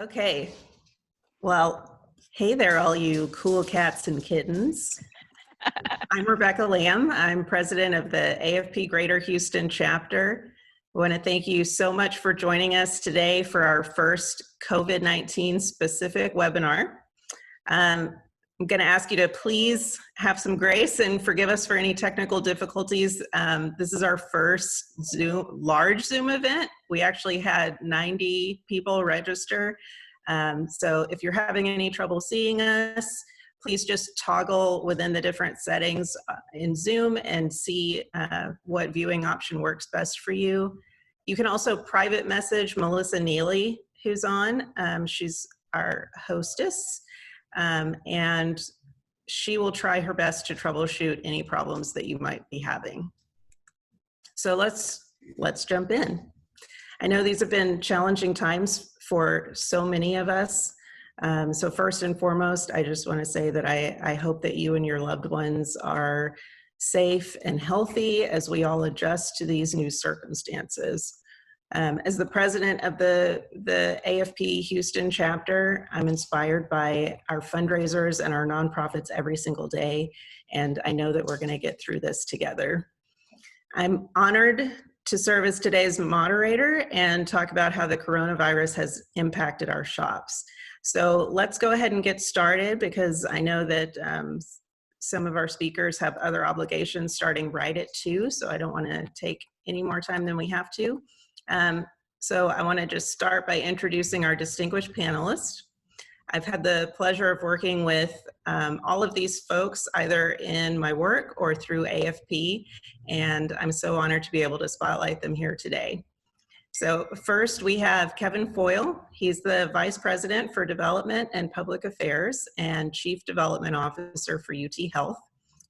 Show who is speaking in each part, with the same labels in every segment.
Speaker 1: Okay, well, hey there, all you cool cats and kittens. I'm Rebecca Lamb. I'm president of the AFP Greater Houston chapter. I want to thank you so much for joining us today for our first COVID-19 specific webinar. I'm going to ask you to please have some grace and forgive us for any technical difficulties. This is our first large Zoom event. We actually had 90 people register. So if you're having any trouble seeing us, please just toggle within the different settings in Zoom and see what viewing option works best for you. You can also private message Melissa Neely, who's on. She's our hostess. And she will try her best to troubleshoot any problems that you might be having. So let's jump in. I know these have been challenging times for so many of us. So first and foremost, I just want to say that I hope that you and your loved ones are safe and healthy as we all adjust to these new circumstances. As the president of the AFP Houston chapter, I'm inspired by our fundraisers and our nonprofits every single day, and I know that we're going to get through this together. I'm honored to serve as today's moderator and talk about how the coronavirus has impacted our shops. So let's go ahead and get started, because I know that some of our speakers have other obligations starting right at 2, so I don't want to take any more time than we have to. So I want to just start by introducing our distinguished panelists. I've had the pleasure of working with all of these folks either in my work or through AFP, and I'm so honored to be able to spotlight them here today. So first we have Kevin Foyle. He's the Vice President for Development and Public Affairs and Chief Development Officer for UT Health.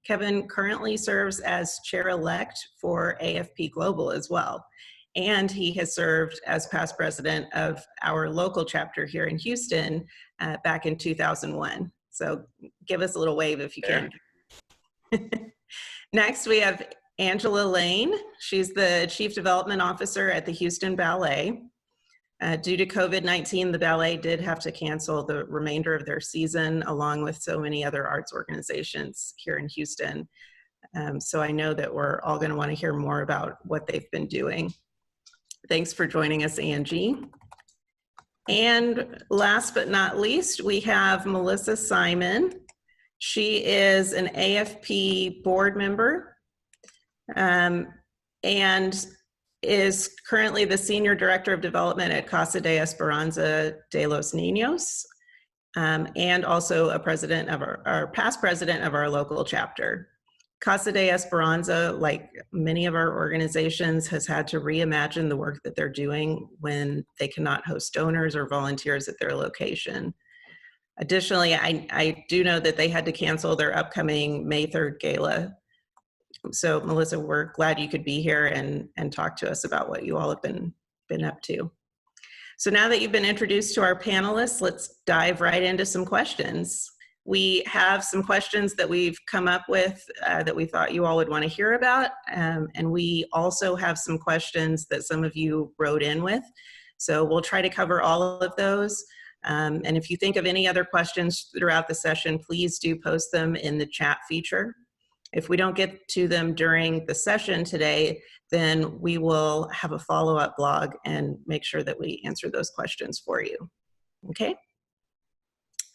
Speaker 1: Kevin currently serves as Chair-elect for AFP Global as well. And he has served as past president of our local chapter here in Houston back in 2001. So give us a little wave if you can. Next, we have Angela Lane. She's the Chief Development Officer at the Houston Ballet. Due to COVID-19, the ballet did have to cancel the remainder of their season, along with so many other arts organizations here in Houston. So I know that we're all going to want to hear more about what they've been doing. Thanks for joining us, Angie. And last but not least, we have Melissa Simon. She is an AFP board member and is currently the Senior Director of Development at Casa de Esperanza de los Niños, and also a president of our past president of our local chapter. Casa de Esperanza, like many of our organizations, has had to reimagine the work that they're doing when they cannot host donors or volunteers at their location. Additionally, I do know that they had to cancel their upcoming May 3rd gala. So Melissa, we're glad you could be here and talk to us about what you all have been up to. So now that you've been introduced to our panelists, let's dive right into some questions. We have some questions that we've come up with that we thought you all would want to hear about. And we also have some questions that some of you wrote in with. So we'll try to cover all of those. And if you think of any other questions throughout the session, please do post them in the chat feature. If we don't get to them during the session today, then we will have a follow-up blog and make sure that we answer those questions for you. Okay?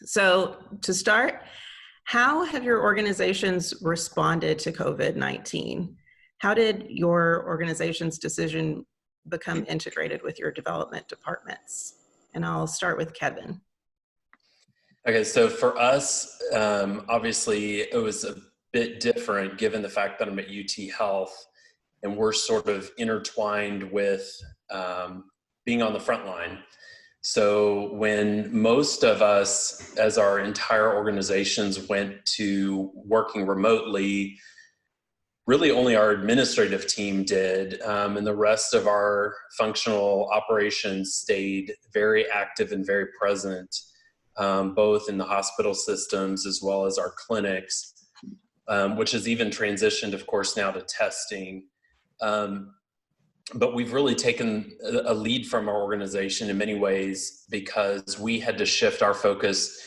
Speaker 1: So to start, how have your organizations responded to COVID-19? How did your organization's decision become integrated with your development departments? And I'll start with Kevin.
Speaker 2: Okay, so for us, obviously it was a bit different given the fact that I'm at UT Health and we're sort of intertwined with being on the front line. So when most of us, as our entire organizations, went to working remotely, really only our administrative team did, and the rest of our functional operations stayed very active and very present, both in the hospital systems as well as our clinics, which has even transitioned, of course, now to testing. but we've really taken a lead from our organization in many ways because we had to shift our focus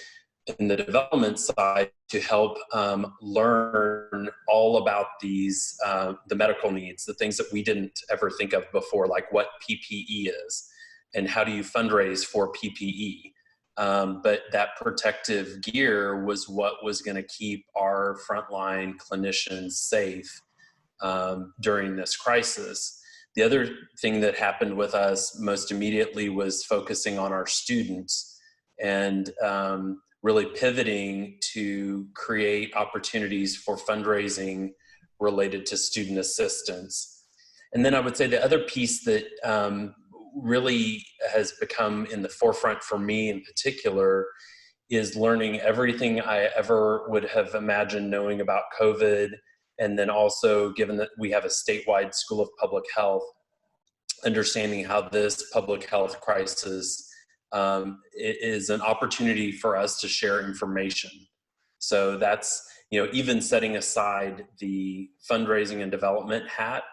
Speaker 2: in the development side to help learn all about these, the medical needs, the things that we didn't ever think of before, like what PPE is and how do you fundraise for PPE. But that protective gear was what was going to keep our frontline clinicians safe during this crisis. The other thing that happened with us most immediately was focusing on our students and really pivoting to create opportunities for fundraising related to student assistance. And then I would say the other piece that really has become in the forefront for me in particular is learning everything I ever would have imagined knowing about COVID. And then also, given that we have a statewide School of Public Health, understanding how this public health crisis is an opportunity for us to share information. So that's, even setting aside the fundraising and development hat,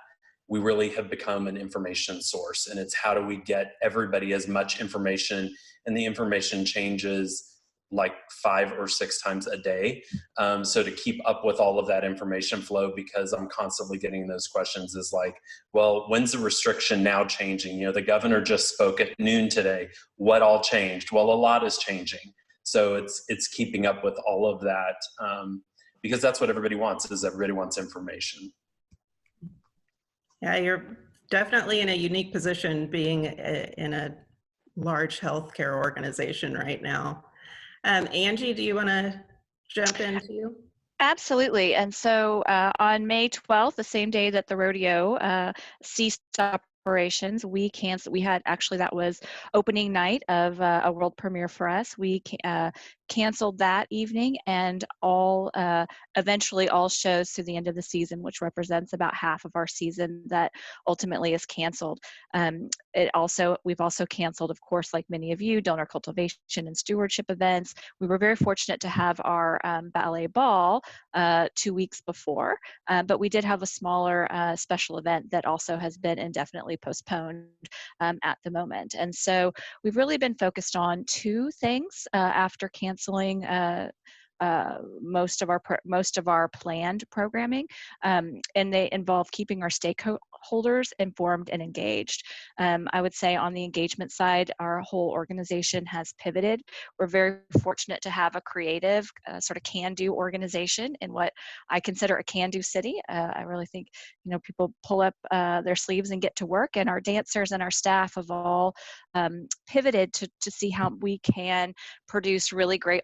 Speaker 2: we really have become an information source. And it's how do we get everybody as much information, and the information changes like 5 or 6 times a day. So to keep up with all of that information flow, because I'm constantly getting those questions, is like, well, when's the restriction now changing? The governor just spoke at noon today. What all changed? Well, a lot is changing. So it's keeping up with all of that because that's what everybody wants, is everybody wants information.
Speaker 1: Yeah, you're definitely in a unique position being in a large healthcare organization right now. Angie, do you want to jump in too?
Speaker 3: Absolutely. And so on May 12th, the same day that the rodeo ceased operations, we had actually, that was opening night of a world premiere for us. We canceled that evening, and eventually all shows through the end of the season, which represents about half of our season that ultimately is canceled. We've also canceled, of course, like many of you, donor cultivation and stewardship events. We were very fortunate to have our ballet ball 2 weeks before, but we did have a smaller special event that also has been indefinitely postponed at the moment. And so we've really been focused on 2 things after canceling most of our planned programming, and they involve keeping our stakeholders informed and engaged. I would say on the engagement side, our whole organization has pivoted. We're very fortunate to have a creative sort of can-do organization in what I consider a can-do city. I really think people pull up their sleeves and get to work, and our dancers and our staff have all pivoted to see how we can produce really great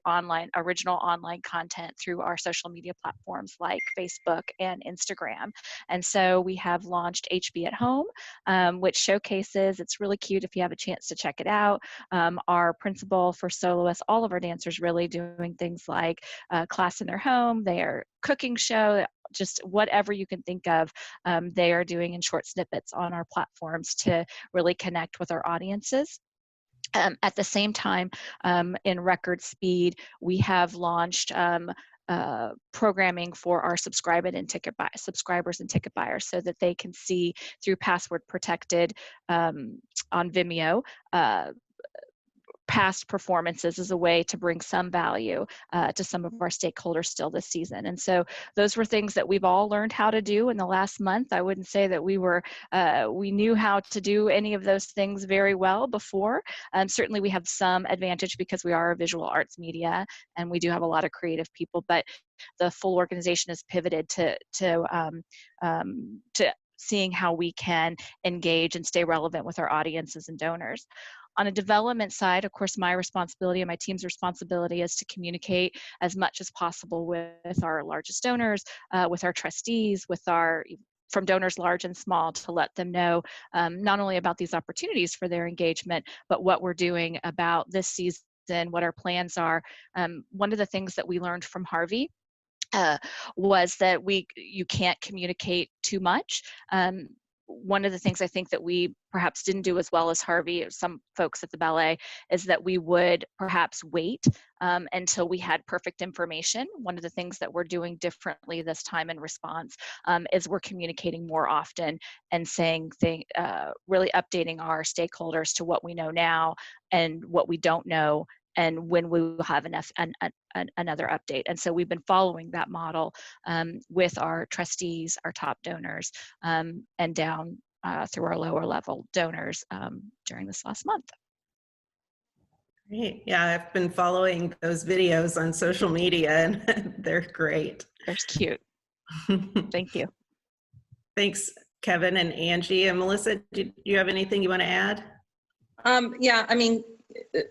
Speaker 3: original online content through our social media platforms like Facebook and Instagram. And so we have launched HB at Home, which showcases, it's really cute if you have a chance to check it out, our principal for soloists, all of our dancers really doing things like class in their home, their cooking show, just whatever you can think of, they are doing in short snippets on our platforms to really connect with our audiences. At the same time, in record speed, we have launched programming for our subscribers and ticket buyers, so that they can see through password protected on Vimeo past performances as a way to bring some value to some of our stakeholders still this season. And so those were things that we've all learned how to do in the last month. I wouldn't say that we knew how to do any of those things very well before. Certainly we have some advantage because we are a visual arts media and we do have a lot of creative people, but the full organization has pivoted to seeing how we can engage and stay relevant with our audiences and donors. On a development side, of course, my responsibility and my team's responsibility is to communicate as much as possible with our largest donors, with our trustees, from donors large and small, to let them know not only about these opportunities for their engagement, but what we're doing about this season, what our plans are. One of the things that we learned from Harvey was that you can't communicate too much. one of the things I think that we perhaps didn't do as well as Harvey or some folks at the Ballet is that we would perhaps wait until we had perfect information. One of the things that we're doing differently this time in response is we're communicating more often and saying really updating our stakeholders to what we know now and what we don't know, and when we will have another update. And so we've been following that model with our trustees, our top donors, and down through our lower level donors during this last month.
Speaker 1: Great. Yeah, I've been following those videos on social media and they're great.
Speaker 3: They're cute. Thank you.
Speaker 1: Thanks, Kevin and Angie. And Melissa, do you have anything you want to add?
Speaker 4: Yeah, I mean,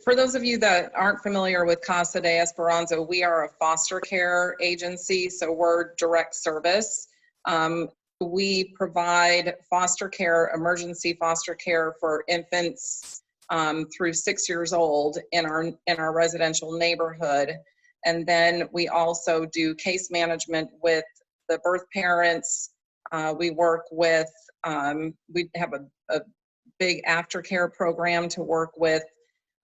Speaker 4: for those of you that aren't familiar with Casa de Esperanza, we are a foster care agency, so we're direct service. We provide foster care, emergency foster care for infants through 6 years old in our residential neighborhood. And then we also do case management with the birth parents. We work with, we have a big aftercare program to work with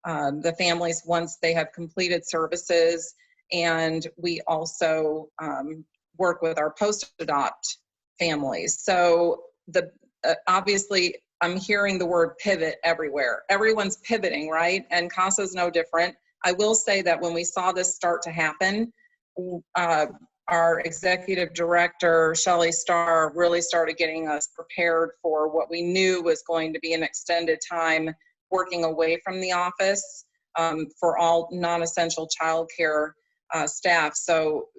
Speaker 4: the families once they have completed services. And we also work with our post-adopt families. So obviously I'm hearing the word pivot everywhere. Everyone's pivoting, right? And CASA's no different. I will say that when we saw this start to happen, our executive director, Shelley Starr, really started getting us prepared for what we knew was going to be an extended time working away from the office for all non-essential childcare staff. So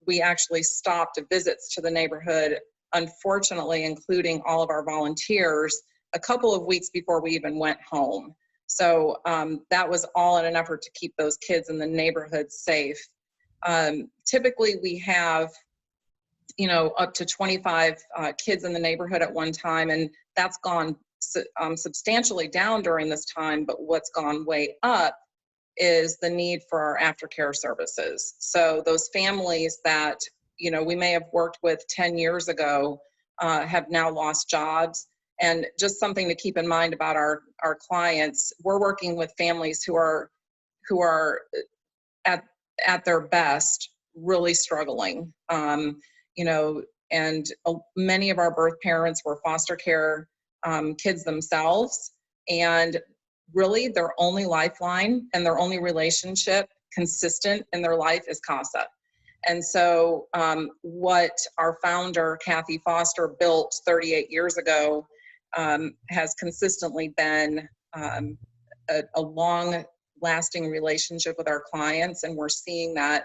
Speaker 4: we actually stopped visits to the neighborhood, unfortunately, including all of our volunteers, a couple of weeks before we even went home. So that was all in an effort to keep those kids in the neighborhood safe. Typically we have, up to 25 kids in the neighborhood at one time, and that's gone substantially down during this time, but what's gone way up is the need for our aftercare services. So those families that, we may have worked with 10 years ago have now lost jobs. And just something to keep in mind about our clients, we're working with families who are at their best, really struggling. And many of our birth parents were foster care kids themselves, and really their only lifeline and their only relationship consistent in their life is CASA. And so what our founder, Kathy Foster, built 38 years ago has consistently been a long-lasting relationship with our clients, and we're seeing that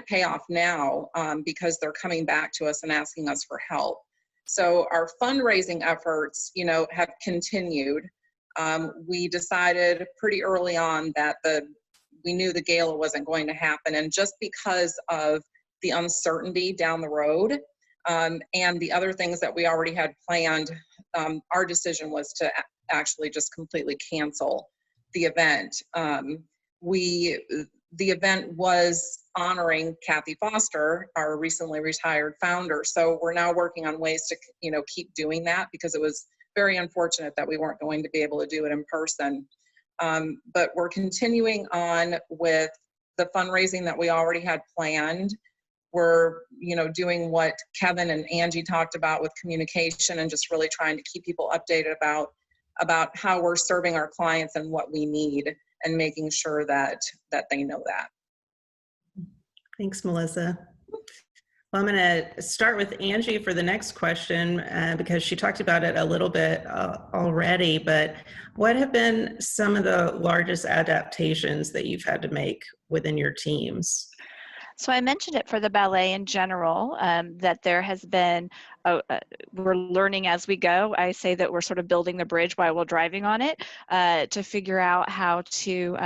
Speaker 4: pay off now because they're coming back to us and asking us for help. So our fundraising efforts, have continued. We decided pretty early on that we knew the gala wasn't going to happen, and just because of the uncertainty down the road and the other things that we already had planned, our decision was to actually just completely cancel the event. The event was honoring Kathy Foster, our recently retired founder. So we're now working on ways to, keep doing that, because it was very unfortunate that we weren't going to be able to do it in person. But we're continuing on with the fundraising that we already had planned. We're, doing what Kevin and Angie talked about with communication, and just really trying to keep people updated about how we're serving our clients and what we need, and making sure that they know that.
Speaker 1: Thanks, Melissa. Well, I'm going to start with Angie for the next question because she talked about it a little bit already, but what have been some of the largest adaptations that you've had to make within your teams?
Speaker 3: So I mentioned it for the Ballet in general, that there has been, we're learning as we go. I say that we're sort of building the bridge while we're driving on it to figure out how to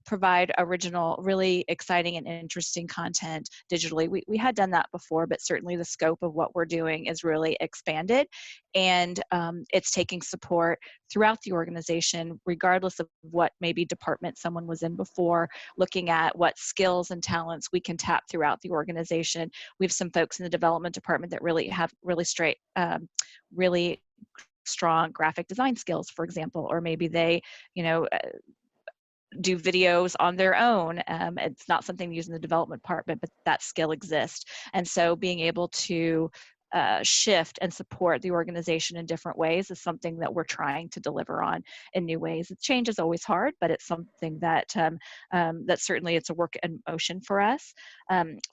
Speaker 3: provide original, really exciting and interesting content digitally. We had done that before, but certainly the scope of what we're doing is really expanded, and it's taking support throughout the organization, regardless of what maybe department someone was in before, looking at what skills and talents we can tap throughout the organization. We have some folks in the development department that really have really strong graphic design skills, for example, or maybe they, do videos on their own. It's not something used in the development part, but that skill exists. And so being able to shift and support the organization in different ways is something that we're trying to deliver on in new ways. Change is always hard, but it's something that that certainly it's a work in motion for us.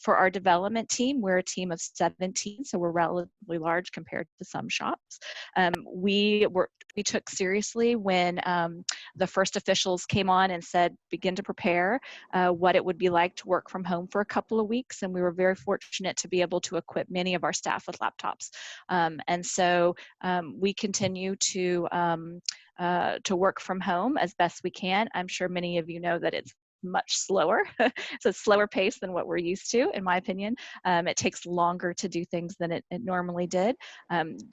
Speaker 3: For our development team, we're a team of 17, so we're relatively large compared to some shops. We took seriously when the first officials came on and said, begin to prepare what it would be like to work from home for a couple of weeks. And we were very fortunate to be able to equip many of our staff with laptops. And so we continue to work from home as best we can. I'm sure many of you know that it's much slower. It's a slower pace than what we're used to, in my opinion. It takes longer to do things than it normally did.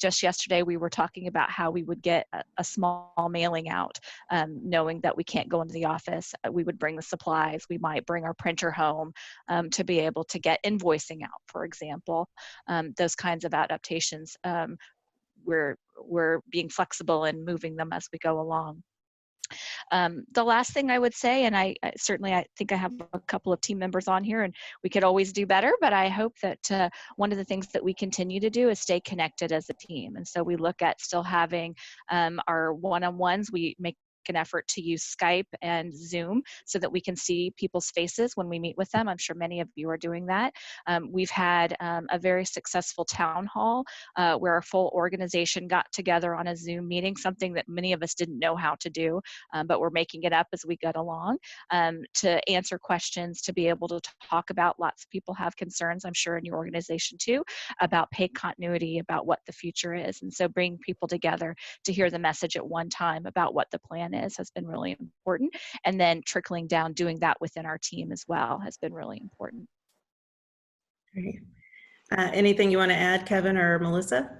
Speaker 3: Just yesterday, we were talking about how we would get a small mailing out, knowing that we can't go into the office. We would bring the supplies. We might bring our printer home to be able to get invoicing out, for example. Those kinds of adaptations, we're being flexible and moving them as we go along. The last thing I would say, and I think I have a couple of team members on here, and we could always do better, but I hope that one of the things that we continue to do is stay connected as a team. And so we look at still having our one-on-ones. We make an effort to use Skype and Zoom so that we can see people's faces when we meet with them. I'm sure many of you are doing that. We've had a very successful town hall where our full organization got together on a Zoom meeting, something that many of us didn't know how to do, but we're making it up as we get along, to answer questions, to be able to talk about. Lots of people have concerns, I'm sure, in your organization too, about pay continuity, about what the future is. And so bringing people together to hear the message at one time about what the plan has been really important. And then trickling down, doing that within our team as well has been really important.
Speaker 1: Great. Anything you want to add, Kevin or Melissa?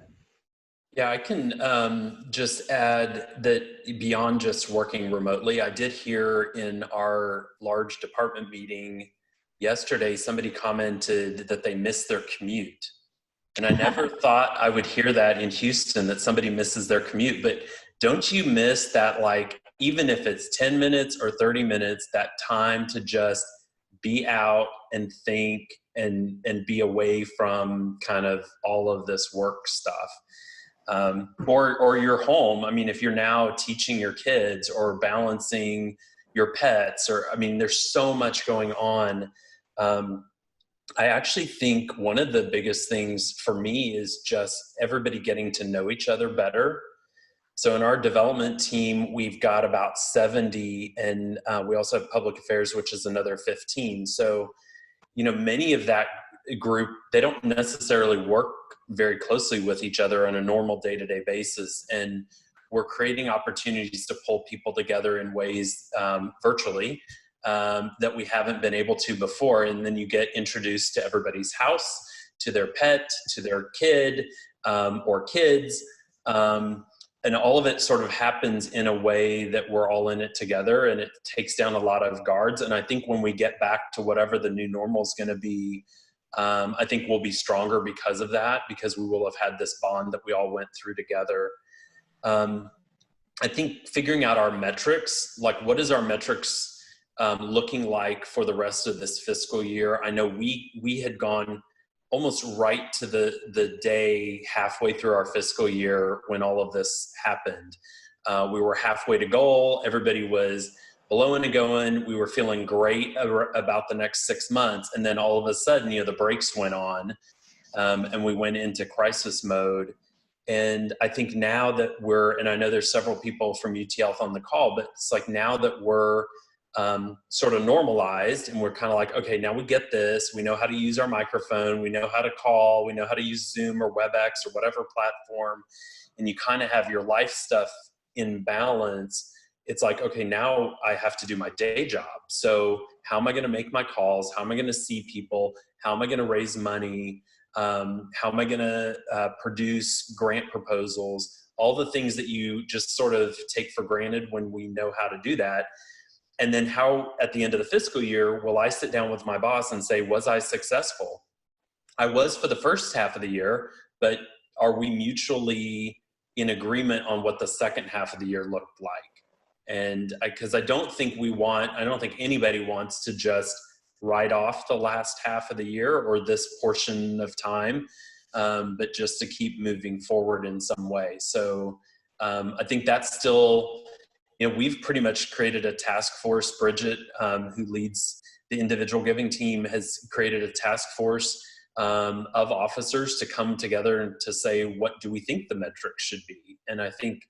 Speaker 2: Yeah, I can just add that beyond just working remotely, I did hear in our large department meeting yesterday, somebody commented that they missed their commute. And I never thought I would hear that in Houston, that somebody misses their commute. But don't you miss that, like, even if it's 10 minutes or 30 minutes, that time to just be out and think and be away from kind of all of this work stuff. Or your home. I mean, if you're now teaching your kids or balancing your pets, or, I mean, there's so much going on. I actually think one of the biggest things for me is just everybody getting to know each other better. So in our development team, we've got about 70, and we also have public affairs, which is another 15. So, many of that group, they don't necessarily work very closely with each other on a normal day-to-day basis. And we're creating opportunities to pull people together in ways virtually that we haven't been able to before. And then you get introduced to everybody's house, to their pet, to their kid or kids. And all of it sort of happens in a way that we're all in it together, and it takes down a lot of guards. And I think when we get back to whatever the new normal is going to be, I think we'll be stronger because of that, because we will have had this bond that we all went through together. I think figuring out our metrics, like what is our metrics looking like for the rest of this fiscal year? I know we had gone almost right to the day halfway through our fiscal year when all of this happened. We were halfway to goal. Everybody was blowing and going. We were feeling great about the next 6 months. And then all of a sudden, the brakes went on and we went into crisis mode. And I think now that and I know there's several people from UT Health on the call, but it's like now that we're sort of normalized and we're kind of like, okay, now we get this. We know how to use our microphone. We know how to call. We know how to use Zoom or WebEx or whatever platform. And you kind of have your life stuff in balance. It's like, okay, now I have to do my day job. So how am I going to make my calls? How am I going to see people? How am I going to raise money? How am I going to produce grant proposals? All the things that you just sort of take for granted when we know how to do that. And then how, at the end of the fiscal year, will I sit down with my boss and say, was I successful? I was for the first half of the year, but are we mutually in agreement on what the second half of the year looked like? And because I don't think anybody wants to just write off the last half of the year or this portion of time, but just to keep moving forward in some way. So I think that's still, we've pretty much created a task force. Bridget, who leads the individual giving team, has created a task force of officers to come together and to say, what do we think the metrics should be? And I think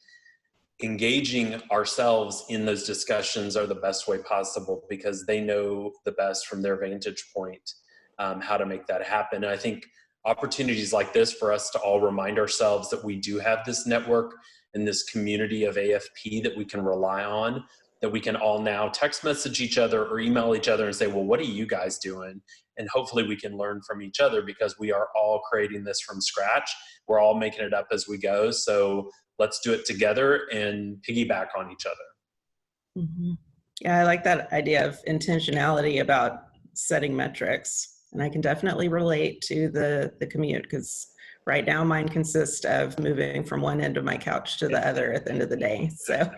Speaker 2: engaging ourselves in those discussions are the best way possible, because they know the best from their vantage point how to make that happen. And I think opportunities like this for us to all remind ourselves that we do have this network and this community of AFP that we can rely on, that we can all now text message each other or email each other and say, well, what are you guys doing? And hopefully we can learn from each other, because we are all creating this from scratch. We're all making it up as we go. So let's do it together and piggyback on each other.
Speaker 1: Mm-hmm. Yeah, I like that idea of intentionality about setting metrics. And I can definitely relate to the commute, because right now mine consists of moving from one end of my couch to the other at the end of the day. So,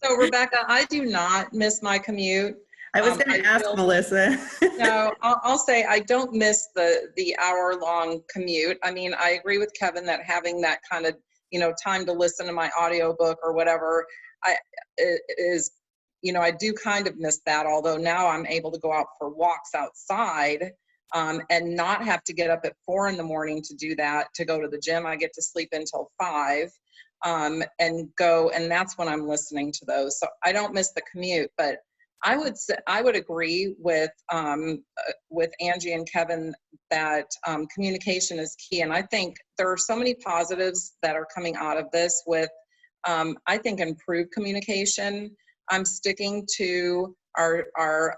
Speaker 4: So Rebecca, I do not miss my commute.
Speaker 1: I was going to ask Melissa.
Speaker 4: No, I'll say I don't miss the hour-long commute. I mean, I agree with Kevin that having that kind of, time to listen to my audiobook or whatever, I do kind of miss that, although now I'm able to go out for walks outside and not have to get up at 4 in the morning to do that, to go to the gym. I get to sleep until 5 and go, and that's when I'm listening to those. So I don't miss the commute, but I would agree with Angie and Kevin that communication is key. And I think there are so many positives that are coming out of this with, I think, improved communication. I'm sticking to our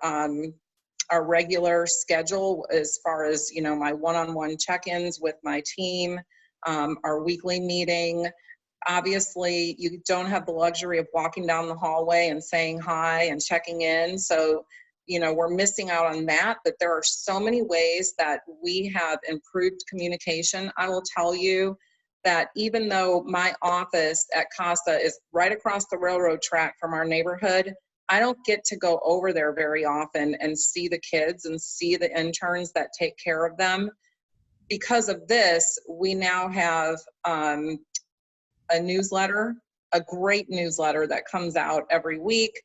Speaker 4: regular schedule as far as, my one-on-one check-ins with my team, our weekly meeting. Obviously, you don't have the luxury of walking down the hallway and saying hi and checking in. So, we're missing out on that. But there are so many ways that we have improved communication. I will tell you that even though my office at Casa is right across the railroad track from our neighborhood, I don't get to go over there very often and see the kids and see the interns that take care of them. Because of this, we now have a newsletter, a great newsletter that comes out every week.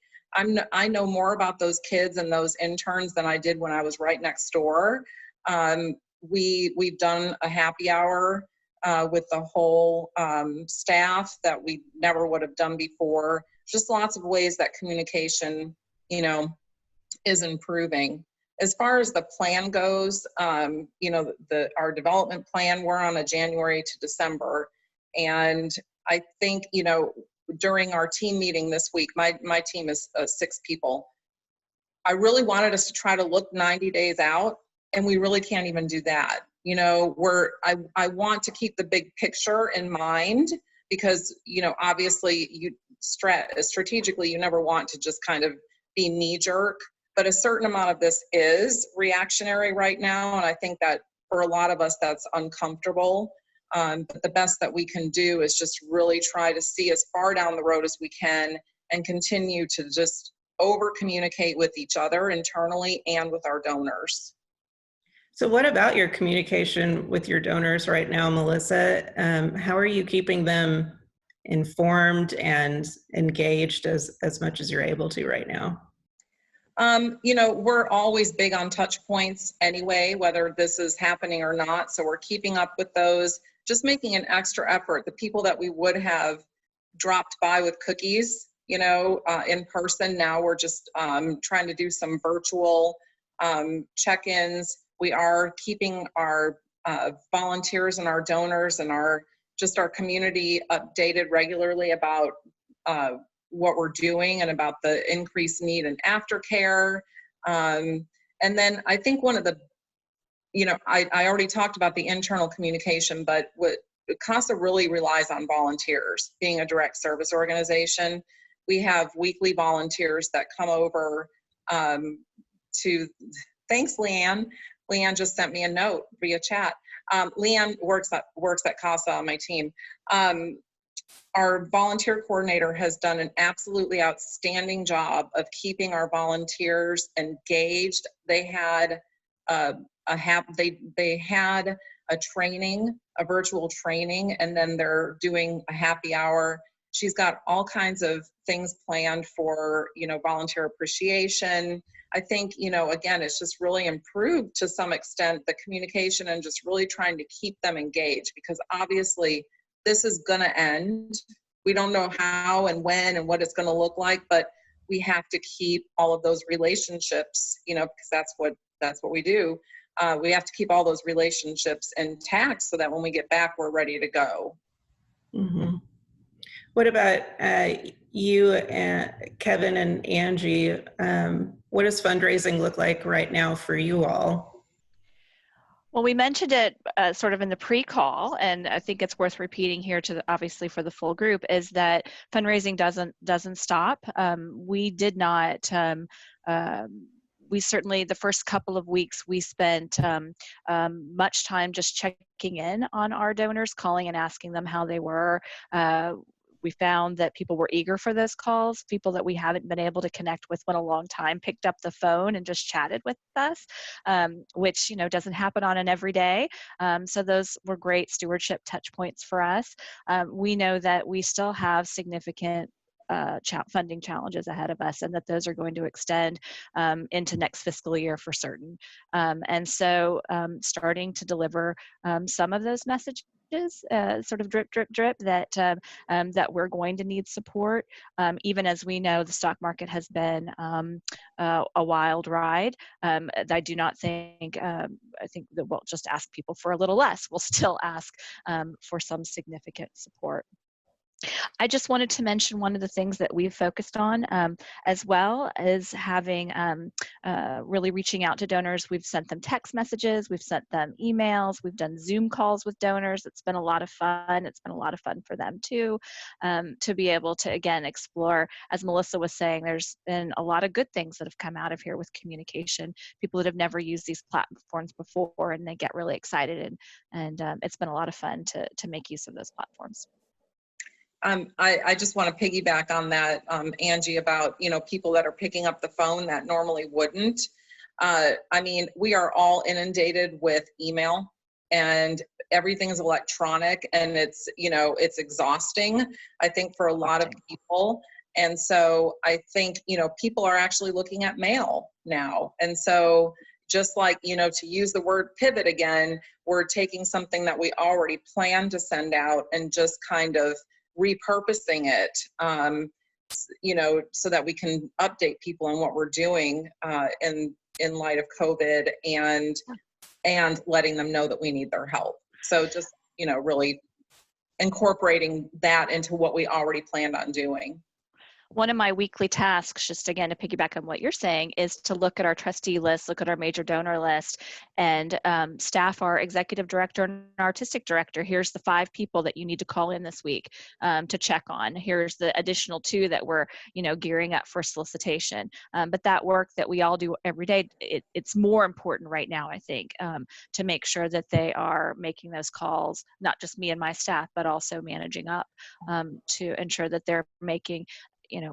Speaker 4: I know more about those kids and those interns than I did when I was right next door. We've done a happy hour with the whole staff that we never would have done before. Just lots of ways that communication, is improving. As far as the plan goes, our development plan, we're on a January to December. And I think, during our team meeting this week, my team is 6 people. I really wanted us to try to look 90 days out, and we really can't even do that. I want to keep the big picture in mind, because, obviously strategically, you never want to just kind of be knee jerk, but a certain amount of this is reactionary right now. And I think that for a lot of us, that's uncomfortable. But the best that we can do is just really try to see as far down the road as we can and continue to just over communicate with each other internally and with our donors.
Speaker 1: So what about your communication with your donors right now, Melissa? How are you keeping them informed and engaged as much as you're able to right now?
Speaker 4: We're always big on touch points anyway, whether this is happening or not. So we're keeping up with those, just making an extra effort. The people that we would have dropped by with cookies, in person, now we're just trying to do some virtual check-ins. We are keeping our volunteers and our donors and our community updated regularly about what we're doing and about the increased need in aftercare. And then I think one of the, I already talked about the internal communication, but what CASA really relies on volunteers. Being a direct service organization, we have weekly volunteers that come over thanks, Leanne. Leanne just sent me a note via chat. Leanne works at Casa on my team. Our volunteer coordinator has done an absolutely outstanding job of keeping our volunteers engaged. They had they had a training, a virtual training, and then they're doing a happy hour. She's got all kinds of things planned for, volunteer appreciation. I think, again, it's just really improved to some extent the communication and just really trying to keep them engaged, because obviously this is going to end. We don't know how and when and what it's going to look like, but we have to keep all of those relationships, because that's what we do. We have to keep all those relationships intact so that when we get back, we're ready to go.
Speaker 1: Mm-hmm. What about you, Kevin and Angie? What does fundraising look like right now for you all?
Speaker 3: Well, we mentioned it sort of in the pre-call, and I think it's worth repeating here obviously for the full group, is that fundraising doesn't stop. We did not. We certainly, the first couple of weeks, we spent much time just checking in on our donors, calling and asking them how they were. We found that people were eager for those calls. People that we haven't been able to connect with in a long time picked up the phone and just chatted with us, which doesn't happen on an everyday. So those were great stewardship touch points for us. We know that we still have significant funding challenges ahead of us, and that those are going to extend into next fiscal year for certain. And so starting to deliver some of those messages, sort of drip, drip, drip, that we're going to need support, even as we know the stock market has been a wild ride. I do not think, I think that we'll just ask people for a little less. We'll still ask for some significant support. I just wanted to mention one of the things that we've focused on as well is having really reaching out to donors. We've sent them text messages, we've sent them emails, we've done Zoom calls with donors. It's been a lot of fun. It's been a lot of fun for them too, to be able to, again, explore. As Melissa was saying, there's been a lot of good things that have come out of here with communication. People that have never used these platforms before, and they get really excited, and it's been a lot of fun to make use of those platforms.
Speaker 4: I just want to piggyback on that, Angie, about, people that are picking up the phone that normally wouldn't. I mean, we are all inundated with email, and everything is electronic, and it's, it's exhausting, I think, for a lot of people. And so I think, people are actually looking at mail now. And so just like, to use the word pivot again, we're taking something that we already planned to send out and just kind of repurposing it, so that we can update people on what we're doing in light of COVID, and letting them know that we need their help. So just, really incorporating that into what we already planned on doing.
Speaker 3: One of my weekly tasks, just again to piggyback on what you're saying, is to look at our trustee list, look at our major donor list, and staff our executive director and artistic director. Here's the 5 people that you need to call in this week to check on. Here's the additional 2 that we're gearing up for solicitation. But that work that we all do every day, it's more important right now, I think, to make sure that they are making those calls, not just me and my staff, but also managing up to ensure that they're making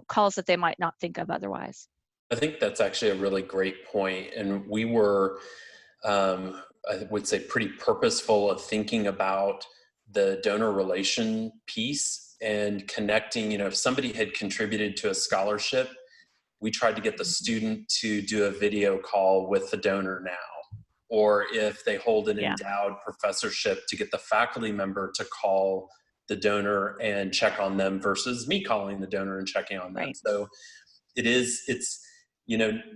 Speaker 3: calls that they might not think of otherwise.
Speaker 2: I think that's actually a really great point. And we were, I would say, pretty purposeful of thinking about the donor relation piece and connecting, if somebody had contributed to a scholarship, we tried to get the student to do a video call with the donor now. Or if they hold an endowed professorship, to get the faculty member to call the donor and check on them versus me calling the donor and checking on them. Right. So it's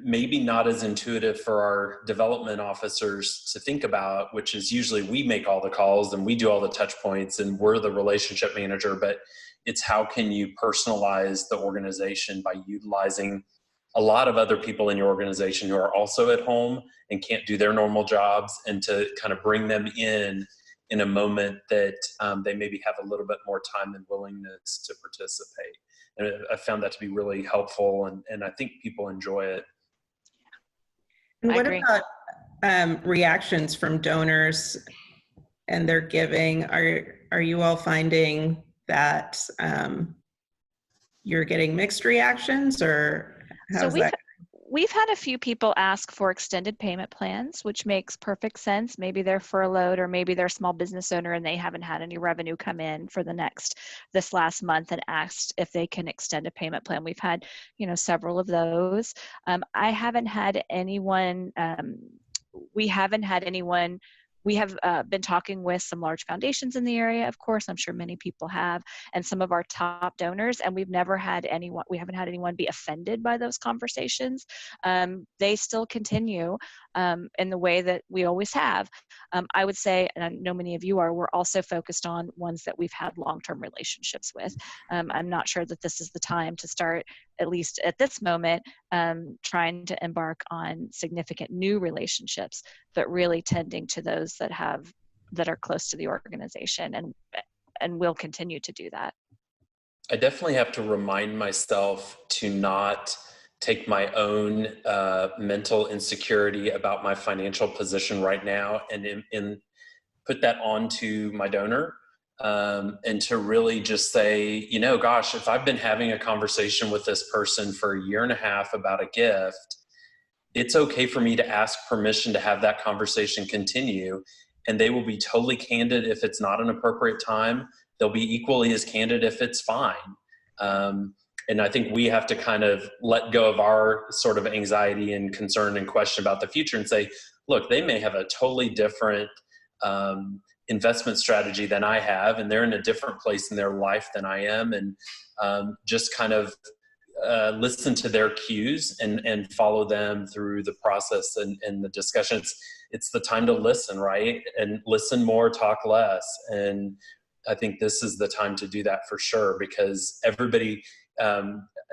Speaker 2: maybe not as intuitive for our development officers to think about, which is usually we make all the calls and we do all the touch points and we're the relationship manager, but it's how can you personalize the organization by utilizing a lot of other people in your organization who are also at home and can't do their normal jobs, and to kind of bring them in a moment that they maybe have a little bit more time and willingness to participate. And I found that to be really helpful, and I think people enjoy it.
Speaker 1: And what about reactions from donors and they're giving, are you all finding that you're getting mixed reactions, or
Speaker 3: So
Speaker 1: how's that?
Speaker 3: we've had a few people ask for extended payment plans, which makes perfect sense. Maybe they're furloughed, or maybe they're a small business owner and they haven't had any revenue come in for this last month, and asked if they can extend a payment plan. We've had, several of those. I haven't had anyone, we haven't had anyone. We have been talking with some large foundations in the area, of course. I'm sure many people have, and some of our top donors, and we haven't had anyone be offended by those conversations. They still continue in the way that we always have. I would say, and I know many of you are, we're also focused on ones that we've had long-term relationships with. I'm not sure that this is the time to start, at least at this moment, trying to embark on significant new relationships, but really tending to those that are close to the organization, and will continue to do that.
Speaker 2: I definitely have to remind myself to not take my own mental insecurity about my financial position right now and put that onto my donor, and to really just say, gosh, if I've been having a conversation with this person for a year and a half about a gift, it's okay for me to ask permission to have that conversation continue. And they will be totally candid if it's not an appropriate time. They'll be equally as candid if it's fine. And I think we have to kind of let go of our sort of anxiety and concern and question about the future and say, look, they may have a totally different investment strategy than I have, and they're in a different place in their life than I am. And just kind of listen to their cues and follow them through the process and the discussions. It's the time to listen, right? And listen more, talk less. And I think this is the time to do that for sure, because everybody,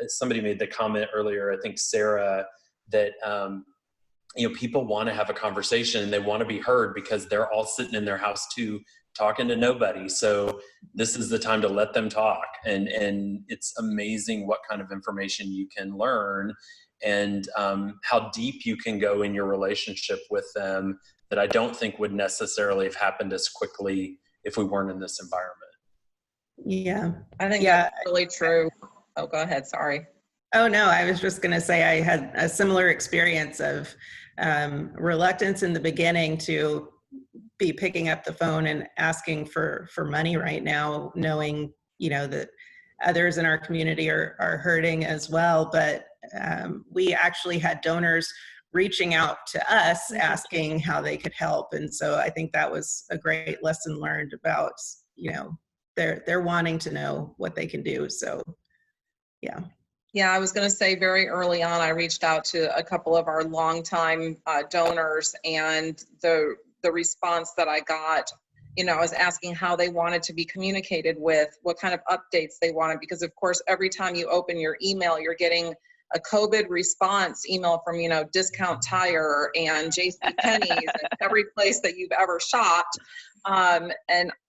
Speaker 2: somebody made the comment earlier, I think Sarah, that people want to have a conversation and they want to be heard because they're all sitting in their house too, talking to nobody. So this is the time to let them talk. And it's amazing what kind of information you can learn and how deep you can go in your relationship with them that I don't think would necessarily have happened as quickly if we weren't in this environment.
Speaker 1: Yeah.
Speaker 4: I think that's really true. Oh, go ahead. Sorry.
Speaker 1: Oh, no, I was just going to say I had a similar experience of reluctance in the beginning to be picking up the phone and asking for money right now, knowing, that others in our community are hurting as well. But we actually had donors reaching out to us asking how they could help. And so I think that was a great lesson learned about, they're wanting to know what they can do. So, yeah.
Speaker 4: Yeah, I was going to say very early on, I reached out to a couple of our longtime donors, and the response that I got, I was asking how they wanted to be communicated with, what kind of updates they wanted, because of course, every time you open your email, you're getting a COVID response email from, Discount Tire and JCPenney's and every place that you've ever shopped. And,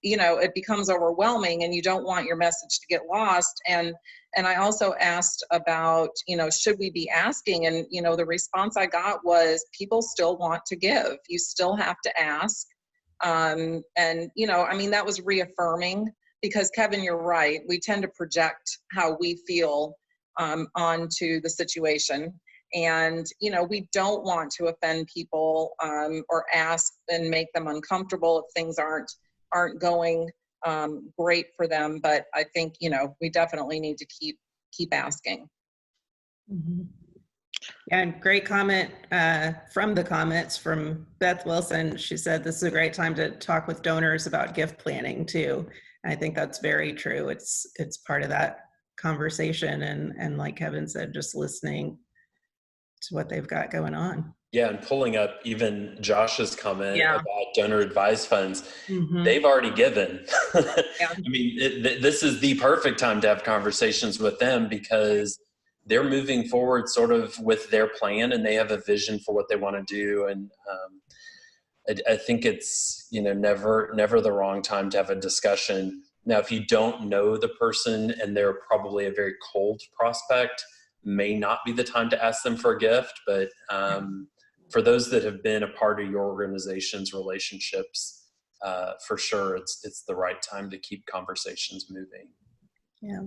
Speaker 4: it becomes overwhelming and you don't want your message to get lost. And I also asked about, should we be asking? And, the response I got was people still want to give. You still have to ask. That was reaffirming because Kevin, you're right. We tend to project how we feel onto the situation. And, we don't want to offend people or ask and make them uncomfortable if things aren't going great for them. But I think, we definitely need to keep asking.
Speaker 1: Mm-hmm. Yeah, and great comment from the comments from Beth Wilson. She said this is a great time to talk with donors about gift planning too. I think that's very true. It's part of that conversation, and like Kevin said, just listening to what they've got going on.
Speaker 2: Yeah, and pulling up even Josh's comment
Speaker 1: Yeah.
Speaker 2: about donor advised funds,
Speaker 1: Mm-hmm.
Speaker 2: they've already given.
Speaker 1: Yeah.
Speaker 2: I mean, this is the perfect time to have conversations with them because they're moving forward sort of with their plan and they have a vision for what they want to do. And I think it's, never the wrong time to have a discussion. Now, if you don't know the person and they're probably a very cold prospect, may not be the time to ask them for a gift. But for those that have been a part of your organization's relationships, for sure, it's the right time to keep conversations moving.
Speaker 1: Yeah.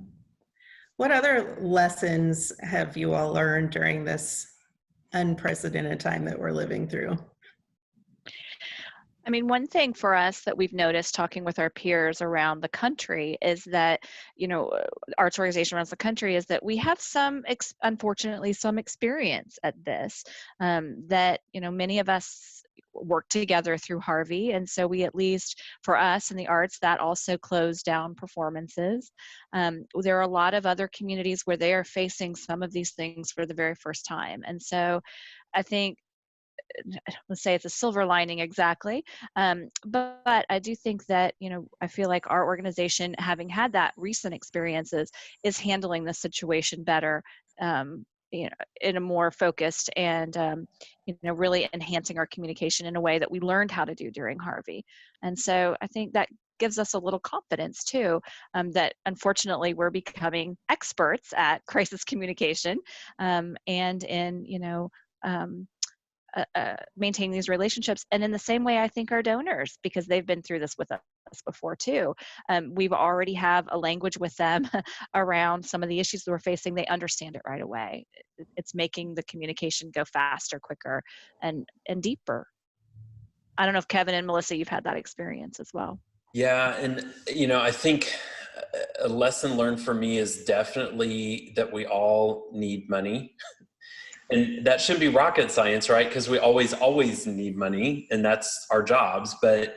Speaker 1: What other lessons have you all learned during this unprecedented time that we're living through?
Speaker 3: I mean, one thing for us that we've noticed talking with our peers around the country is that, arts organization around the country is that we have unfortunately, some experience at this, that, many of us worked together through Harvey. And so we, at least for us in the arts, that also closed down performances. There are a lot of other communities where they are facing some of these things for the very first time. And so I think, let's say it's a silver lining exactly. But I do think that, I feel like our organization, having had that recent experiences, is handling the situation better, in a more focused and, really enhancing our communication in a way that we learned how to do during Harvey. And so I think that gives us a little confidence too, that unfortunately we're becoming experts at crisis communication, and in, maintain these relationships. And in the same way, I think our donors, because they've been through this with us before too, we've already have a language with them around some of the issues that we're facing. They understand it right away. It's making the communication go faster, quicker, and deeper. I don't know if Kevin and Melissa, you've had that experience as well.
Speaker 2: Yeah, and I think a lesson learned for me is definitely that we all need money. And that shouldn't be rocket science, right? Because we always need money, and that's our jobs. But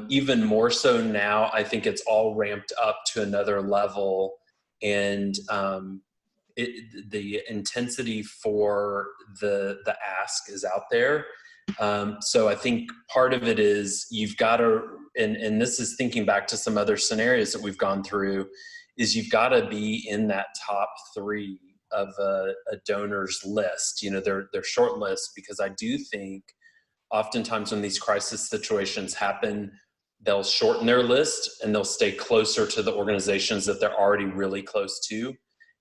Speaker 2: even more so now, I think it's all ramped up to another level, and the intensity for the ask is out there. So I think part of it is you've got to, and this is thinking back to some other scenarios that we've gone through, is you've got to be in that top 3 of a donor's list, their short list, because I do think oftentimes when these crisis situations happen, they'll shorten their list and they'll stay closer to the organizations that they're already really close to.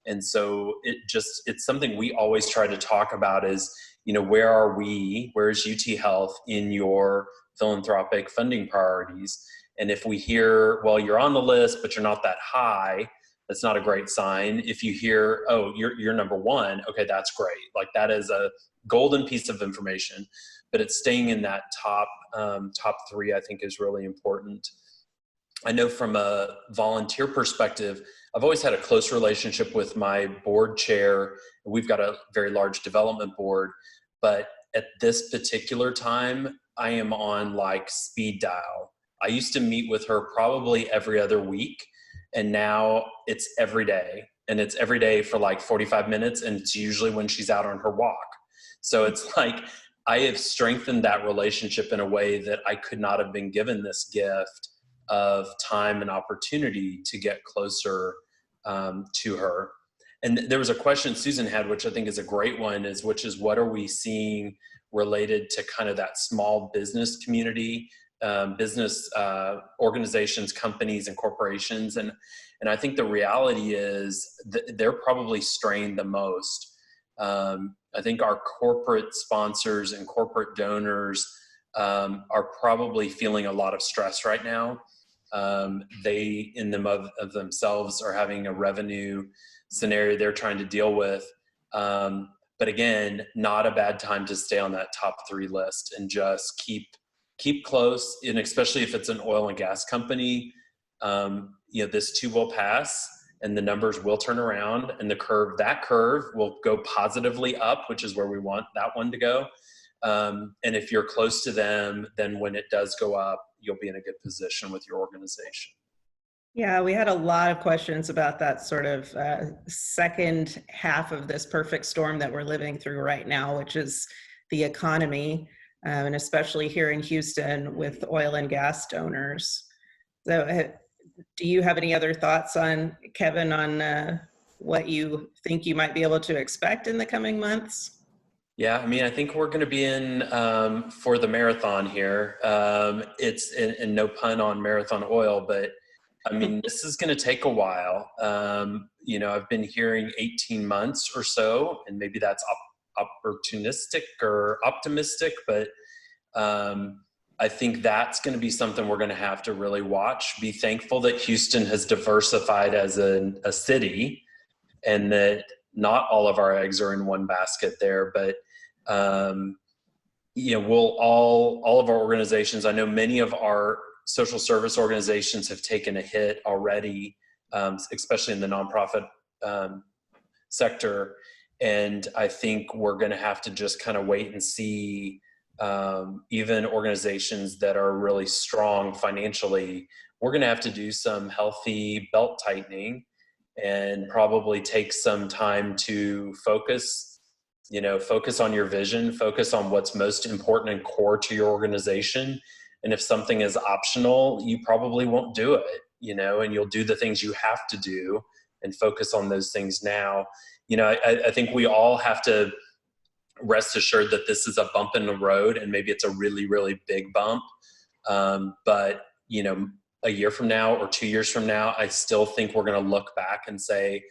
Speaker 2: And so it's something we always try to talk about is, where's UT Health in your philanthropic funding priorities? And if we hear, well, you're on the list, but you're not that high, that's not a great sign. If you hear, oh, you're number 1, okay, that's great. Like, that is a golden piece of information, but it's staying in that top 3, I think, is really important. I know from a volunteer perspective, I've always had a close relationship with my board chair. We've got a very large development board, but at this particular time, I am on like speed dial. I used to meet with her probably every other week, and now it's every day, and it's every day for like 45 minutes, and it's usually when she's out on her walk. So it's like I have strengthened that relationship in a way that I could not have been given this gift of time and opportunity to get closer to her. And there was a question Susan had, which I think is a great one, which is what are we seeing related to kind of that small business community, business organizations, companies, and corporations. And I think the reality is they're probably strained the most. I think our corporate sponsors and corporate donors are probably feeling a lot of stress right now. They, in them of themselves, are having a revenue scenario they're trying to deal with. But again, not a bad time to stay on that top 3 list and just keep close. And especially if it's an oil and gas company, this too will pass, and the numbers will turn around, and that curve will go positively up, which is where we want that one to go. And if you're close to them, then when it does go up, you'll be in a good position with your organization.
Speaker 1: Yeah, we had a lot of questions about that sort of second half of this perfect storm that we're living through right now, which is the economy, and especially here in Houston with oil and gas donors. So do you have any other thoughts Kevin, on what you think you might be able to expect in the coming months?
Speaker 2: Yeah, I mean, I think we're going to be in for the marathon here. It's, and no pun on marathon oil, but I mean, this is going to take a while. I've been hearing 18 months or so, and maybe that's opportunistic or optimistic, but I I think that's going to be something we're going to have to really watch. Be thankful that Houston has diversified as a city, and that not all of our eggs are in one basket there. But you know, we'll all of our organizations, I know many of our social service organizations have taken a hit already, especially in the nonprofit sector. And I think we're going to have to just kind of wait and see. Even organizations that are really strong financially, we're going to have to do some healthy belt tightening and probably take some time to focus on your vision, focus on what's most important and core to your organization. And if something is optional, you probably won't do it, and you'll do the things you have to do and focus on those things now. I think we all have to rest assured that this is a bump in the road, and maybe it's a really, really big bump. But, a year from now or 2 years from now, I still think we're going to look back and say,